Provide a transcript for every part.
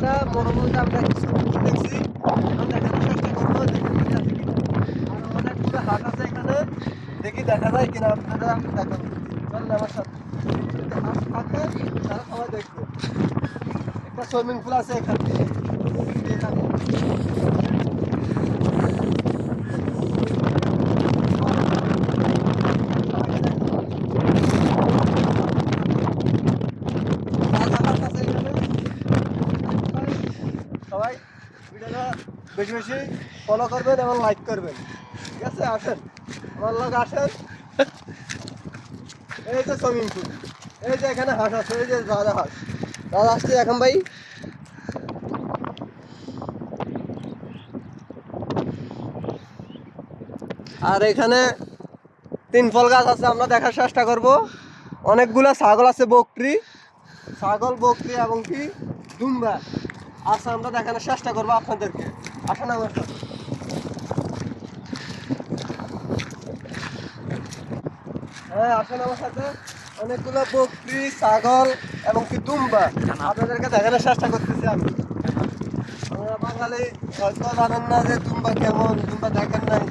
আমরা মরুভূমিতে আমরা কিছু দেখছি, আমরা দেখানোর চেষ্টা করবো যে কি আছে কিনা। আর অনেকগুলো হাট আছে এখানে, দেখি দেখা যায় কিনা আপনারা দেখাবো। চলেন আমার সাথে। যদি হাট থাকে তারা সবাই দেখবে। একটা সুইমিং পুল আছে এখানে। সবাই ভিডিওটা বেশি বেশি ফলো করবেন এবং লাইক করবেন, ঠিক আছে? আসেন আমার লোক আসেন। এই যে সুইমিং পুল, এই যে এখানে হাঁস আছে, এই যে রাজা হাঁস। রাজা আসছে এখন ভাই। আর এখানে 3 ফল গাছ আছে, আমরা দেখার চেষ্টা করব। অনেকগুলা ছাগল আছে, বকরি ছাগল, বকরি এবং কি দুম্বা আছে, আমরা দেখানোর চেষ্টা করবো আপনাদেরকে। আসেন আমার সাথে। হ্যাঁ আসেন আমার সাথে। অনেকগুলো বকরি, ছাগল এবং কি দুম্বা আপনাদেরকে দেখানোর চেষ্টা করতেছি আমি। আমরা বাঙালি হয়তো জানেন না যে দুম্বা কেমন, দুম্বা দেখেন নাই।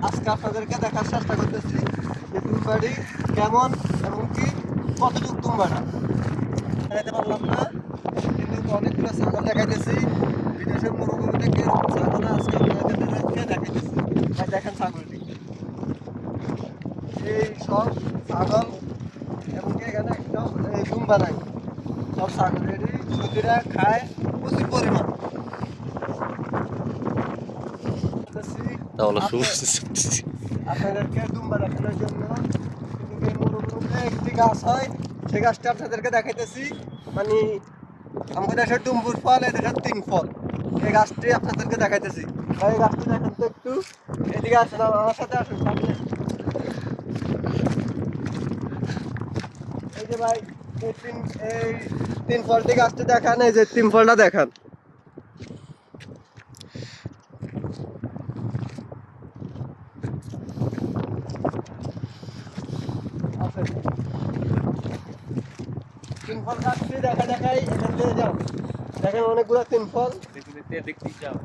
আজকে আপনাদেরকে দেখার চেষ্টা করতেছি যে দুম্বাটি কেমন এবং কি কতটুকু দুম্বাটা। দেখাতে পারলাম না, কিন্তু অনেকগুলো ছাগল দেখাইতেছি। বিদেশের মরুভূমি থেকে ছাগল আজকে আপনাদেরকে দেখাইতেছি। ভাই দেখেন ছাগলটি, এই সব ছাগল এবং কি এখানে একদম এই দুম্বা নাই, সব ছাগলেরই সবজিরা খায় প্রচুর পরিমাণ। আপনাদেরকে দুম্বা দেখানোর জন্য এই মরুভূমিতে একটি গাছ হয়, সেই গাছটা আপনাদেরকে দেখাইতেছি। মানে আমাদের দেশের ডুম্বুর ফল, এই দেশের 3 ফল, এই গাছটি আপনাদেরকে দেখাইতেছি। ভাই এই গাছটি দেখেন তো একটু, এদিকে আসেন আমার সাথে আসুন সামনে। এই যে ভাই এই 3 ফলটি গাছটি দেখান, এই যে 3 ফলটা দেখান। তিন ফল গাছটি দেখাই এখান থেকে যাও। দেখেন অনেকগুলো 3 ফল। দেখতে চাও